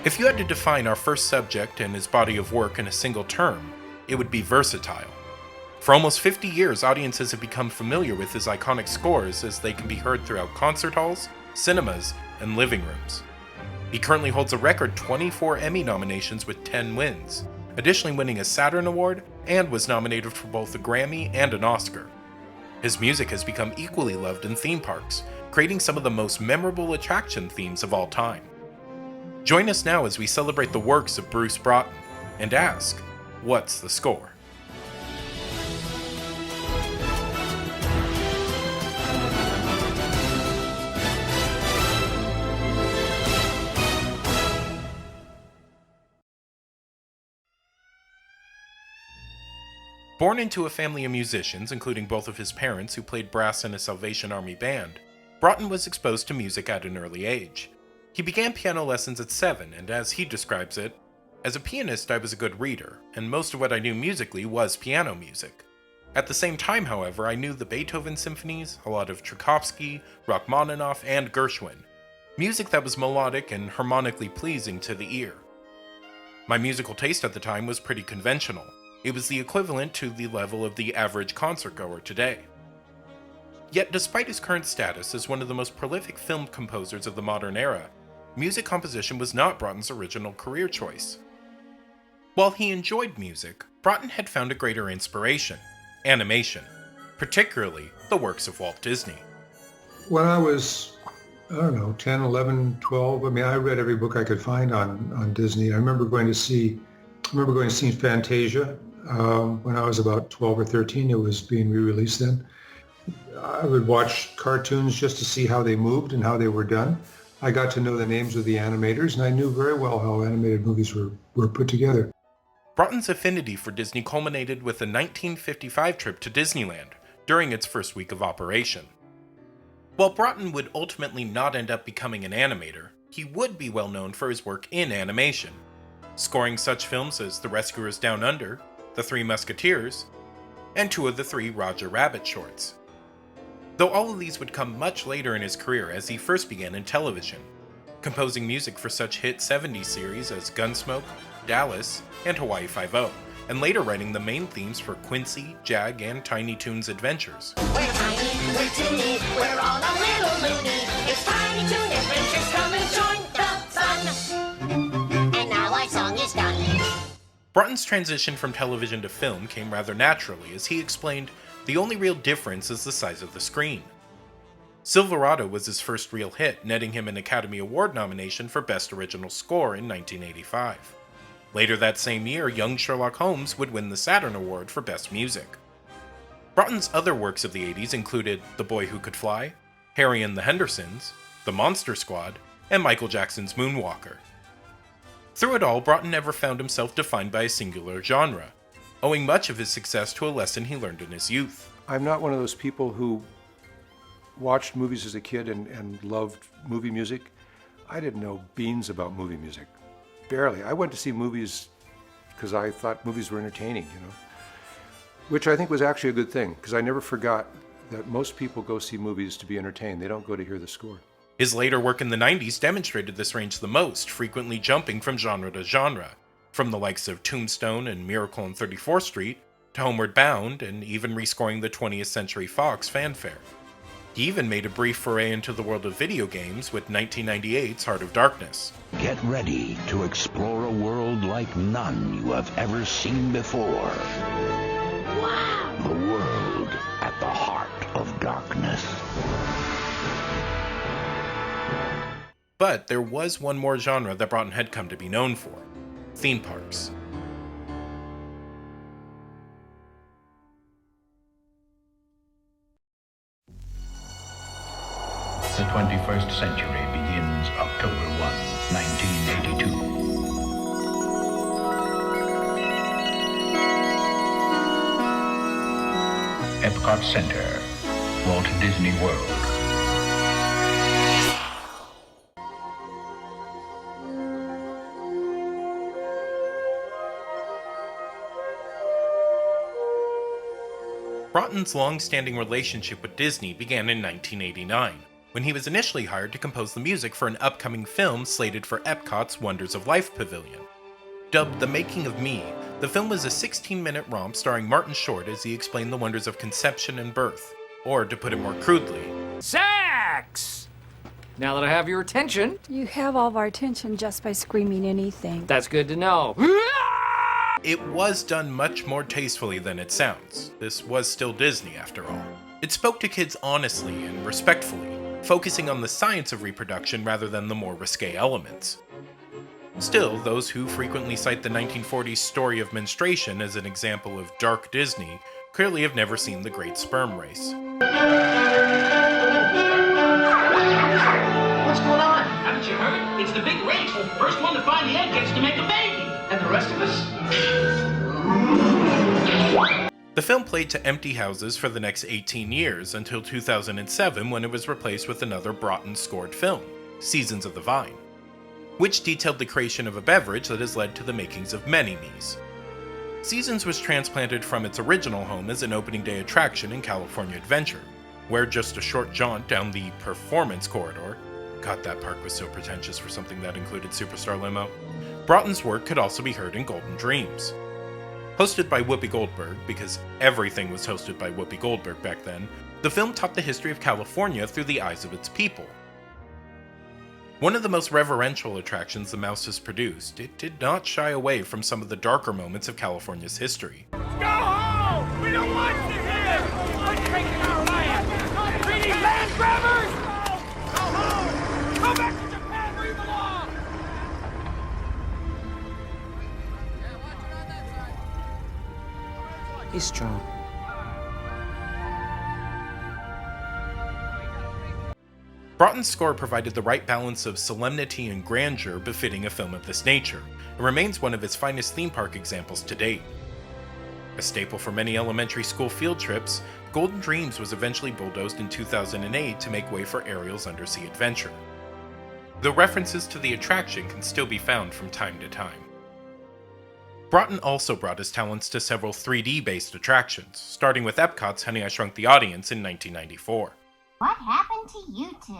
If you had to define our first subject and his body of work in a single term, it would be versatile. For almost 50 years, audiences have become familiar with his iconic scores as they can be heard throughout concert halls, cinemas, and living rooms. He currently holds a record 24 Emmy nominations with 10 wins, additionally winning a Saturn Award, and was nominated for both a Grammy and an Oscar. His music has become equally loved in theme parks, creating some of the most memorable attraction themes of all time. Join us now as we celebrate the works of Bruce Broughton and ask, what's the score? Born into a family of musicians, including both of his parents who played brass in a Salvation Army band, Broughton was exposed to music at an early age. He began piano lessons at 7, and as he describes it, as a pianist I was a good reader, and most of what I knew musically was piano music. At the same time, however, I knew the Beethoven symphonies, a lot of Tchaikovsky, Rachmaninoff, and Gershwin, music that was melodic and harmonically pleasing to the ear. My musical taste at the time was pretty conventional. It was the equivalent to the level of the average concertgoer today. Yet despite his current status as one of the most prolific film composers of the modern era, music composition was not Broughton's original career choice. While he enjoyed music, Broughton had found a greater inspiration: animation, particularly the works of Walt Disney. When I was, 10, 11, 12, I read every book I could find on Disney. I remember going to see Fantasia when I was about 12 or 13. It was being re-released then. I would watch cartoons just to see how they moved and how they were done. I got to know the names of the animators, and I knew very well how animated movies were put together. Broughton's affinity for Disney culminated with a 1955 trip to Disneyland during its first week of operation. While Broughton would ultimately not end up becoming an animator, he would be well known for his work in animation, scoring such films as The Rescuers Down Under, The Three Musketeers, and 2 of the 3 Roger Rabbit shorts. Though all of these would come much later in his career as he first began in television, composing music for such hit 70s series as Gunsmoke, Dallas, and Hawaii Five-0, and later writing the main themes for Quincy, Jag, and Tiny Toons Adventures. We're tiny, we're toony, we're all a little loony. It's Tiny Toon Adventures, come and join the fun. And now our song is done. Broughton's transition from television to film came rather naturally, as he explained the only real difference is the size of the screen. Silverado was his first real hit, netting him an Academy Award nomination for Best Original Score in 1985. Later that same year, young Sherlock Holmes would win the Saturn Award for Best Music. Broughton's other works of the 80s included The Boy Who Could Fly, Harry and the Hendersons, The Monster Squad, and Michael Jackson's Moonwalker. Through it all, Broughton never found himself defined by a singular genre, owing much of his success to a lesson he learned in his youth. I'm not one of those people who watched movies as a kid and loved movie music. I didn't know beans about movie music. Barely. I went to see movies because I thought movies were entertaining, which I think was actually a good thing, because I never forgot that most people go see movies to be entertained. They don't go to hear the score. His later work in the 90s demonstrated this range the most, frequently jumping from genre to genre, from the likes of Tombstone and Miracle on 34th Street, to Homeward Bound, and even rescoring the 20th Century Fox fanfare. He even made a brief foray into the world of video games with 1998's Heart of Darkness. Get ready to explore a world like none you have ever seen before. Wow! The world at the heart of darkness. But there was one more genre that Broughton had come to be known for: theme parks. The 21st century begins October 1, 1982. Epcot Center, Walt Disney World. Broughton's long-standing relationship with Disney began in 1989, when he was initially hired to compose the music for an upcoming film slated for Epcot's Wonders of Life Pavilion. Dubbed The Making of Me, the film was a 16-minute romp starring Martin Short as he explained the wonders of conception and birth, or to put it more crudely, sex! Now that I have your attention... You have all of our attention just by screaming anything. That's good to know. It was done much more tastefully than it sounds. This was still Disney, after all. It spoke to kids honestly and respectfully, focusing on the science of reproduction rather than the more risque elements. Still, those who frequently cite the 1940s story of menstruation as an example of dark Disney clearly have never seen The Great Sperm Race. What's going on? Haven't you heard? It's the big race. First one to find the egg gets to make a baby. And the rest of us? The film played to empty houses for the next 18 years until 2007 when it was replaced with another Broughton-scored film, Seasons of the Vine, which detailed the creation of a beverage that has led to the makings of many Me's. Seasons was transplanted from its original home as an opening day attraction in California Adventure, where just a short jaunt down the performance corridor, God, that park was so pretentious for something that included Superstar Limo, Broughton's work could also be heard in Golden Dreams. Hosted by Whoopi Goldberg, because everything was hosted by Whoopi Goldberg back then, the film taught the history of California through the eyes of its people. One of the most reverential attractions the Mouse has produced, it did not shy away from some of the darker moments of California's history. Go home! We don't want you here! We're taking our land! Greedy land grabbers! Go home! Go back to Japan where you belong! He's strong. Broughton's score provided the right balance of solemnity and grandeur befitting a film of this nature, and remains one of its finest theme park examples to date. A staple for many elementary school field trips, Golden Dreams was eventually bulldozed in 2008 to make way for Ariel's Undersea Adventure. Though references to the attraction can still be found from time to time. Broughton also brought his talents to several 3D-based attractions, starting with Epcot's Honey, I Shrunk the Audience in 1994. What happened to you two?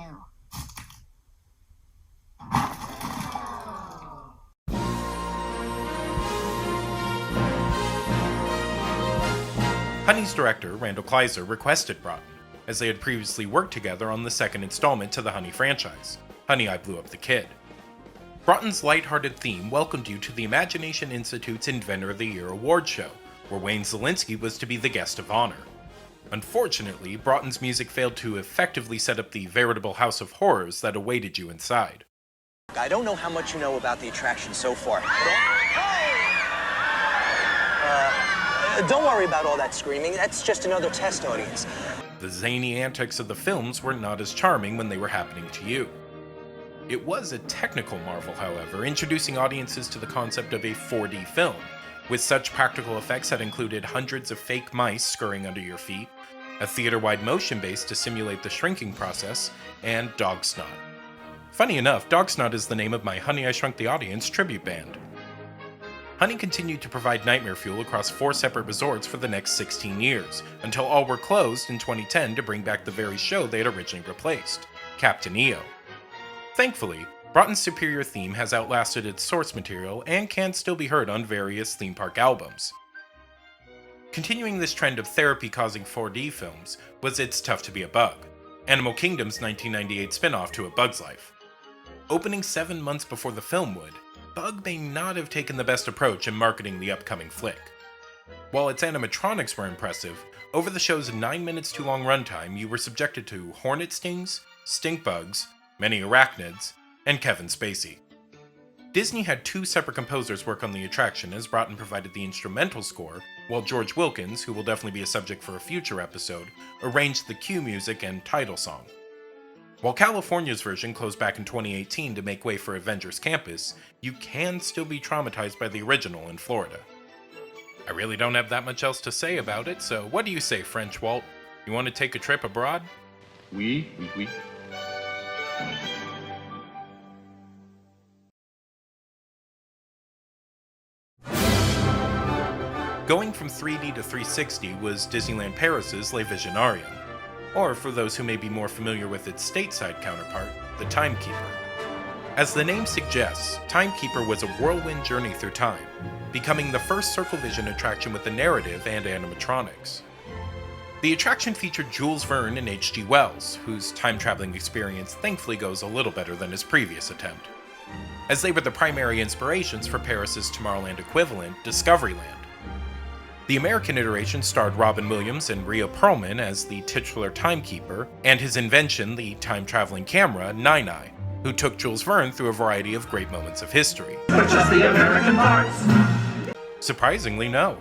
Honey's director, Randall Kleiser, requested Broughton, as they had previously worked together on the second installment to the Honey franchise, Honey, I Blew Up the Kid. Broughton's lighthearted theme welcomed you to the Imagination Institute's Inventor of the Year award show, where Wayne Szalinski was to be the guest of honor. Unfortunately, Broughton's music failed to effectively set up the veritable house of horrors that awaited you inside. I don't know how much you know about the attraction so far. Don't worry about all that screaming. That's just another test audience. The zany antics of the films were not as charming when they were happening to you. It was a technical marvel, however, introducing audiences to the concept of a 4D film, with such practical effects that included hundreds of fake mice scurrying under your feet, a theater-wide motion base to simulate the shrinking process, and dog snot. Funny enough, Dog Snot is the name of my Honey, I Shrunk the Audience tribute band. Honey continued to provide nightmare fuel across 4 separate resorts for the next 16 years, until all were closed in 2010 to bring back the very show they had originally replaced, Captain EO. Thankfully, Broughton's superior theme has outlasted its source material and can still be heard on various theme park albums. Continuing this trend of therapy-causing 4D films was It's Tough to Be a Bug, Animal Kingdom's 1998 spin-off to A Bug's Life. Opening 7 months before the film would, Bug may not have taken the best approach in marketing the upcoming flick. While its animatronics were impressive, over the show's 9 minutes too long runtime you were subjected to hornet stings, stink bugs, many arachnids, and Kevin Spacey. Disney had 2 separate composers work on the attraction as Broughton provided the instrumental score, while George Wilkins, who will definitely be a subject for a future episode, arranged the cue music and title song. While California's version closed back in 2018 to make way for Avengers Campus, you can still be traumatized by the original in Florida. I really don't have that much else to say about it, so what do you say, French Walt? You want to take a trip abroad? Oui. Going from 3D to 360 was Disneyland Paris's Le Visionarium. or for those who may be more familiar with its stateside counterpart, the Timekeeper. As the name suggests, Timekeeper was a whirlwind journey through time, becoming the first Circle Vision attraction with a narrative and animatronics. The attraction featured Jules Verne and H.G. Wells, whose time-traveling experience thankfully goes a little better than his previous attempt, as they were the primary inspirations for Paris's Tomorrowland equivalent, Discoveryland. The American iteration starred Robin Williams and Rhea Perlman as the titular Timekeeper, and his invention, the time-traveling camera, Nine-Eye, who took Jules Verne through a variety of great moments of history. But just the American parts. Surprisingly, no.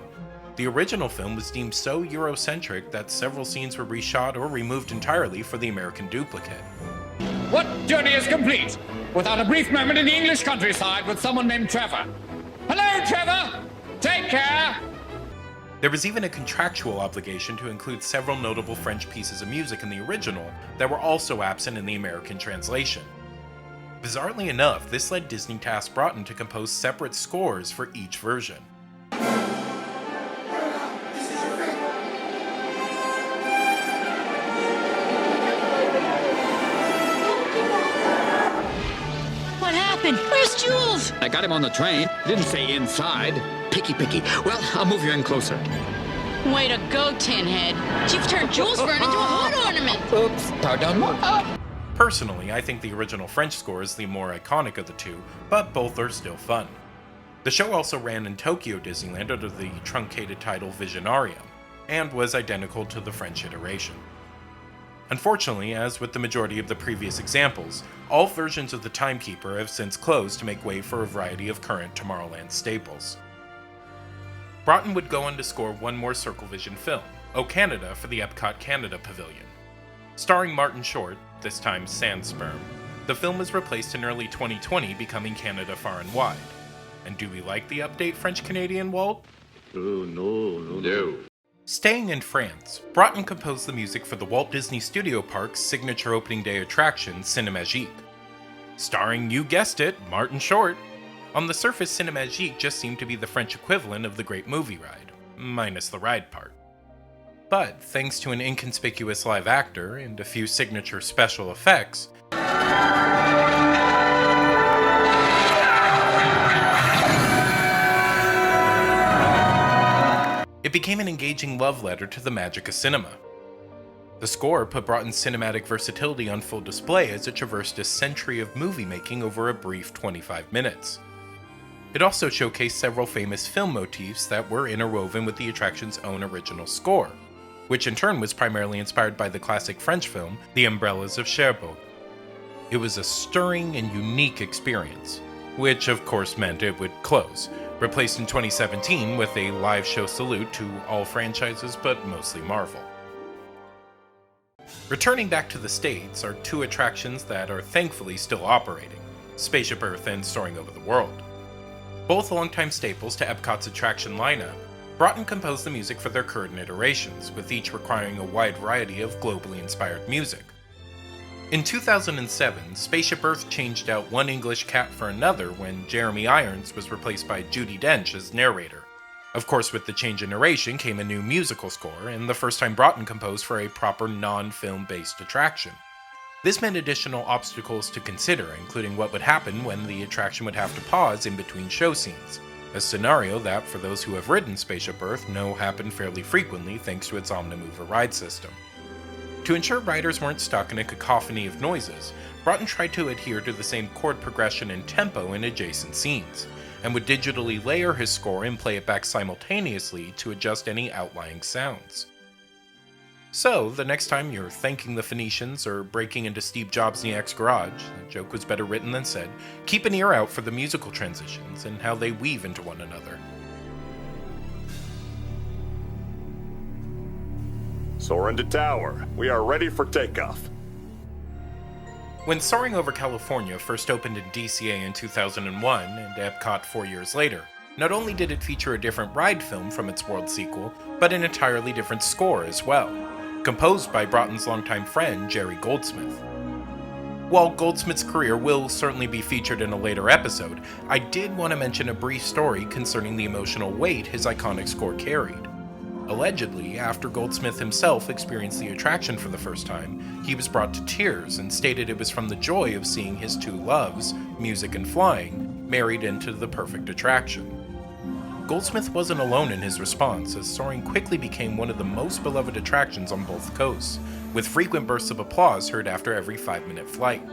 The original film was deemed so Eurocentric that several scenes were reshot or removed entirely for the American duplicate. What journey is complete without a brief moment in the English countryside with someone named Trevor? Hello, Trevor! Take care! There was even a contractual obligation to include several notable French pieces of music in the original that were also absent in the American translation. Bizarrely enough, this led Disney to ask Broughton to compose separate scores for each version. What happened? Where's Jules? I got him on the train. Didn't say inside. Picky. Well, I'll move you in closer. Way to go, Tin Head. You've turned Jules Verne into a hood ornament. Oops, pardon moi. Personally, I think the original French score is the more iconic of the two, but both are still fun. The show also ran in Tokyo Disneyland under the truncated title Visionarium, and was identical to the French iteration. Unfortunately, as with the majority of the previous examples, all versions of the Timekeeper have since closed to make way for a variety of current Tomorrowland staples. Broughton would go on to score one more Circle Vision film, O Canada, for the Epcot Canada Pavilion. Starring Martin Short, this time Sandsperm, the film was replaced in early 2020, becoming Canada Far and Wide. And do we like the update, French-Canadian Walt? Oh, no. Staying in France, Broughton composed the music for the Walt Disney Studio Park's signature opening day attraction, Cinémagique. Starring, you guessed it, Martin Short. On the surface, Cinémagique just seemed to be the French equivalent of the Great Movie Ride, minus the ride part. But thanks to an inconspicuous live actor and a few signature special effects, it became an engaging love letter to the magic of cinema. The score put Broughton's cinematic versatility on full display as it traversed a century of movie making over a brief 25 minutes. It also showcased several famous film motifs that were interwoven with the attraction's own original score, which in turn was primarily inspired by the classic French film, The Umbrellas of Cherbourg. It was a stirring and unique experience, which of course meant it would close, replaced in 2017 with a live show salute to all franchises but mostly Marvel. Returning back to the States are two attractions that are thankfully still operating, Spaceship Earth and Soaring Over the World. Both longtime staples to Epcot's attraction lineup, Broughton composed the music for their current iterations, with each requiring a wide variety of globally inspired music. In 2007, Spaceship Earth changed out one English cat for another when Jeremy Irons was replaced by Judi Dench as narrator. Of course, with the change in narration came a new musical score, and the first time Broughton composed for a proper non-film-based attraction. This meant additional obstacles to consider, including what would happen when the attraction would have to pause in between show scenes, a scenario that, for those who have ridden Spaceship Earth, know happened fairly frequently thanks to its Omnimover ride system. To ensure riders weren't stuck in a cacophony of noises, Broughton tried to adhere to the same chord progression and tempo in adjacent scenes, and would digitally layer his score and play it back simultaneously to adjust any outlying sounds. So, the next time you're thanking the Phoenicians or breaking into Steve Jobs' NX garage, the joke was better written than said, keep an ear out for the musical transitions and how they weave into one another. Soarin' to tower. We are ready for takeoff. When Soaring Over California first opened in DCA in 2001 and Epcot 4 years later, not only did it feature a different ride film from its world sequel, but an entirely different score as well, composed by Broughton's longtime friend Jerry Goldsmith. While Goldsmith's career will certainly be featured in a later episode, I did want to mention a brief story concerning the emotional weight his iconic score carried. Allegedly, after Goldsmith himself experienced the attraction for the first time, he was brought to tears and stated it was from the joy of seeing his two loves, music and flying, married into the perfect attraction. Goldsmith wasn't alone in his response, as Soarin' quickly became one of the most beloved attractions on both coasts, with frequent bursts of applause heard after every 5-minute flight.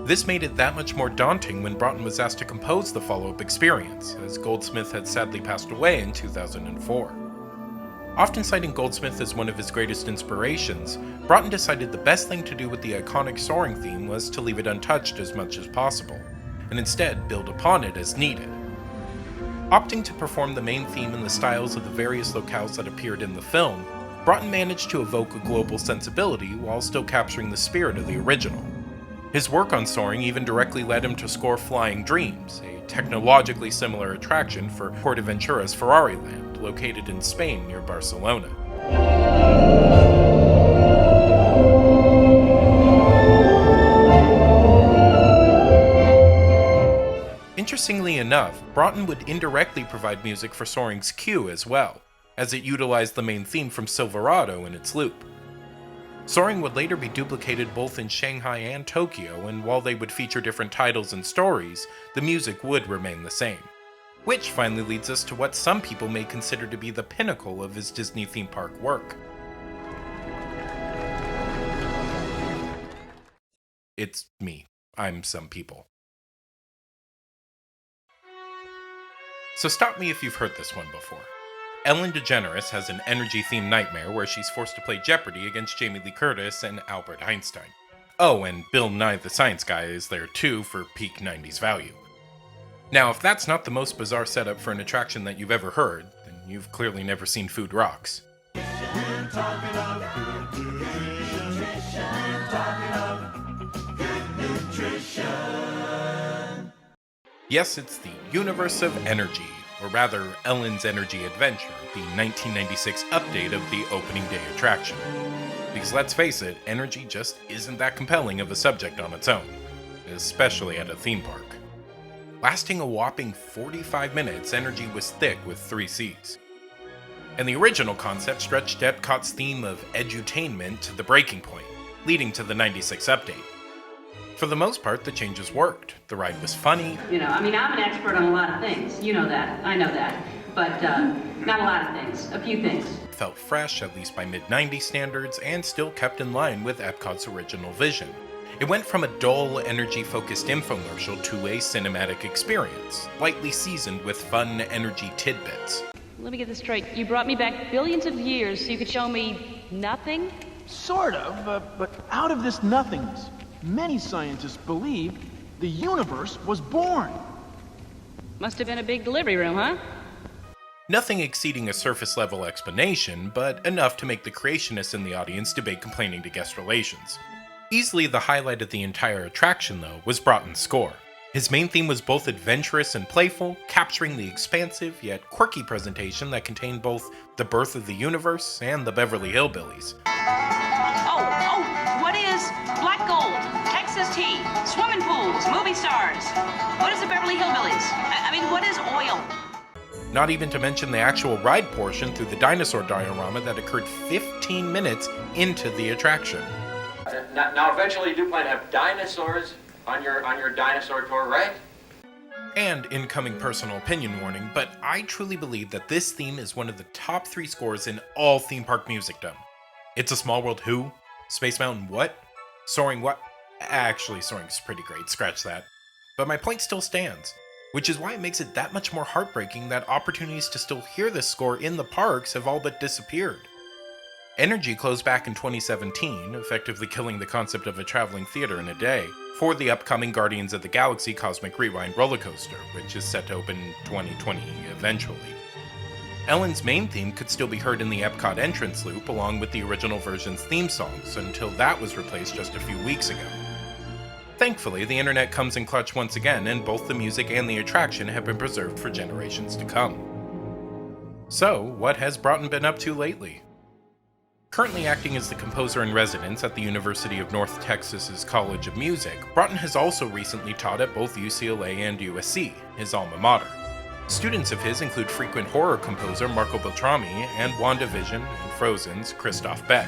This made it that much more daunting when Broughton was asked to compose the follow-up experience, as Goldsmith had sadly passed away in 2004. Often citing Goldsmith as one of his greatest inspirations, Broughton decided the best thing to do with the iconic Soaring theme was to leave it untouched as much as possible, and instead build upon it as needed. Opting to perform the main theme in the styles of the various locales that appeared in the film, Broughton managed to evoke a global sensibility while still capturing the spirit of the original. His work on Soaring even directly led him to score Flying Dreams, a technologically similar attraction for PortAventura's Ferrari Land, located in Spain near Barcelona. Interestingly enough, Broughton would indirectly provide music for Soaring's Q as well, as it utilized the main theme from Silverado in its loop. Soaring would later be duplicated both in Shanghai and Tokyo, and while they would feature different titles and stories, the music would remain the same. Which finally leads us to what some people may consider to be the pinnacle of his Disney theme park work. It's me. I'm some people. So stop me if you've heard this one before. Ellen DeGeneres has an energy-themed nightmare where she's forced to play Jeopardy against Jamie Lee Curtis and Albert Einstein. Oh, and Bill Nye the Science Guy is there too for peak 90s value. Now, if that's not the most bizarre setup for an attraction that you've ever heard, then you've clearly never seen Food Rocks. Yes, it's the Universe of Energy, or rather Ellen's Energy Adventure, the 1996 update of the opening day attraction. Because let's face it, energy just isn't that compelling of a subject on its own, especially at a theme park. Lasting a whopping 45 minutes, Energy was thick with 3 C's. And the original concept stretched Epcot's theme of edutainment to the breaking point, leading to the 96 update. For the most part, the changes worked. The ride was funny. I'm an expert on a lot of things. You know that. I know that. But not a lot of things. A few things. Felt fresh, at least by mid-90s standards, and still kept in line with Epcot's original vision. It went from a dull, energy-focused infomercial to a cinematic experience, lightly seasoned with fun energy tidbits. Let me get this straight. You brought me back billions of years so you could show me nothing? Sort of, but out of this nothingness, many scientists believe the universe was born. Must have been a big delivery room, huh? Nothing exceeding a surface-level explanation, but enough to make the creationists in the audience debate complaining to guest relations. Easily the highlight of the entire attraction, though, was Broughton's score. His main theme was both adventurous and playful, capturing the expansive yet quirky presentation that contained both the birth of the universe and the Beverly Hillbillies. What is black gold, Texas tea, swimming pools, movie stars? What is the Beverly Hillbillies? What is oil? Not even to mention the actual ride portion through the dinosaur diorama that occurred 15 minutes into the attraction. Now eventually you do plan to have dinosaurs on your dinosaur tour, right? And incoming personal opinion warning, but I truly believe that this theme is one of the top 3 scores in all theme park musicdom. It's a Small World who? Space Mountain what? Soaring what? Actually, Soaring's pretty great, scratch that. But my point still stands, which is why it makes it that much more heartbreaking that opportunities to still hear this score in the parks have all but disappeared. Energy closed back in 2017, effectively killing the concept of a traveling theater in a day, for the upcoming Guardians of the Galaxy Cosmic Rewind roller coaster, which is set to open 2020 eventually. Ellen's main theme could still be heard in the Epcot entrance loop along with the original version's theme songs until that was replaced just a few weeks ago. Thankfully, the internet comes in clutch once again, and both the music and the attraction have been preserved for generations to come. So, what has Broughton been up to lately? Currently acting as the composer-in-residence at the University of North Texas's College of Music, Broughton has also recently taught at both UCLA and USC, his alma mater. Students of his include frequent horror composer Marco Beltrami and WandaVision and Frozen's Christoph Beck.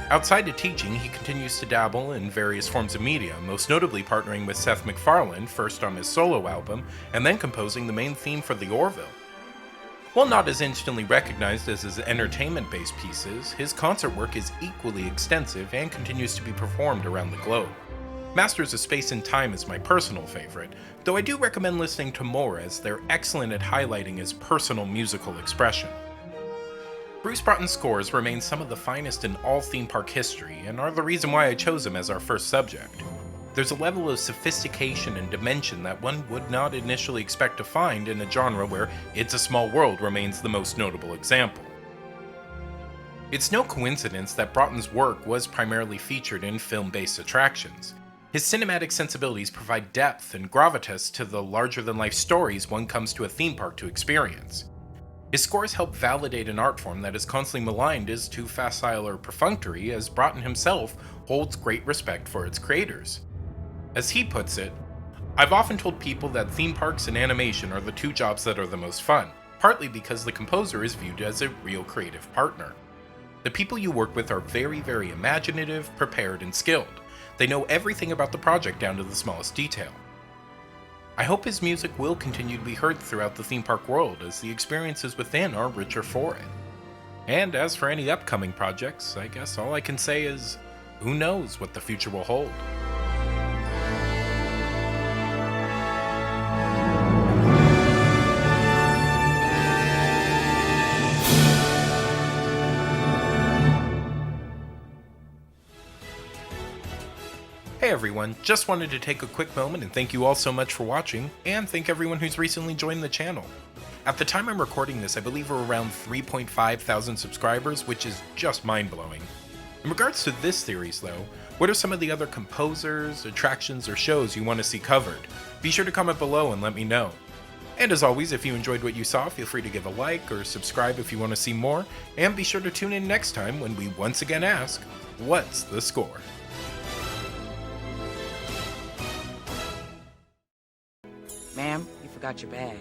Outside of teaching, he continues to dabble in various forms of media, most notably partnering with Seth MacFarlane, first on his solo album, and then composing the main theme for the Orville. While not as instantly recognized as his entertainment-based pieces, his concert work is equally extensive and continues to be performed around the globe. Masters of Space and Time is my personal favorite, though I do recommend listening to more as they're excellent at highlighting his personal musical expression. Bruce Broughton's scores remain some of the finest in all theme park history and are the reason why I chose him as our first subject. There's a level of sophistication and dimension that one would not initially expect to find in a genre where It's a Small World remains the most notable example. It's no coincidence that Broughton's work was primarily featured in film-based attractions. His cinematic sensibilities provide depth and gravitas to the larger-than-life stories one comes to a theme park to experience. His scores help validate an art form that is constantly maligned as too facile or perfunctory, as Broughton himself holds great respect for its creators. As he puts it, "I've often told people that theme parks and animation are the two jobs that are the most fun, partly because the composer is viewed as a real creative partner. The people you work with are very, very imaginative, prepared, and skilled. They know everything about the project down to the smallest detail." I hope his music will continue to be heard throughout the theme park world as the experiences within are richer for it. And as for any upcoming projects, I guess all I can say is, who knows what the future will hold. Hey everyone, just wanted to take a quick moment and thank you all so much for watching, and thank everyone who's recently joined the channel. At the time I'm recording this, I believe we're around 3.5 thousand subscribers, which is just mind-blowing. In regards to this series though, what are some of the other composers, attractions, or shows you want to see covered? Be sure to comment below and let me know. And as always, if you enjoyed what you saw, feel free to give a like or subscribe if you want to see more, and be sure to tune in next time when we once again ask, what's the score? Ma'am, you forgot your bag.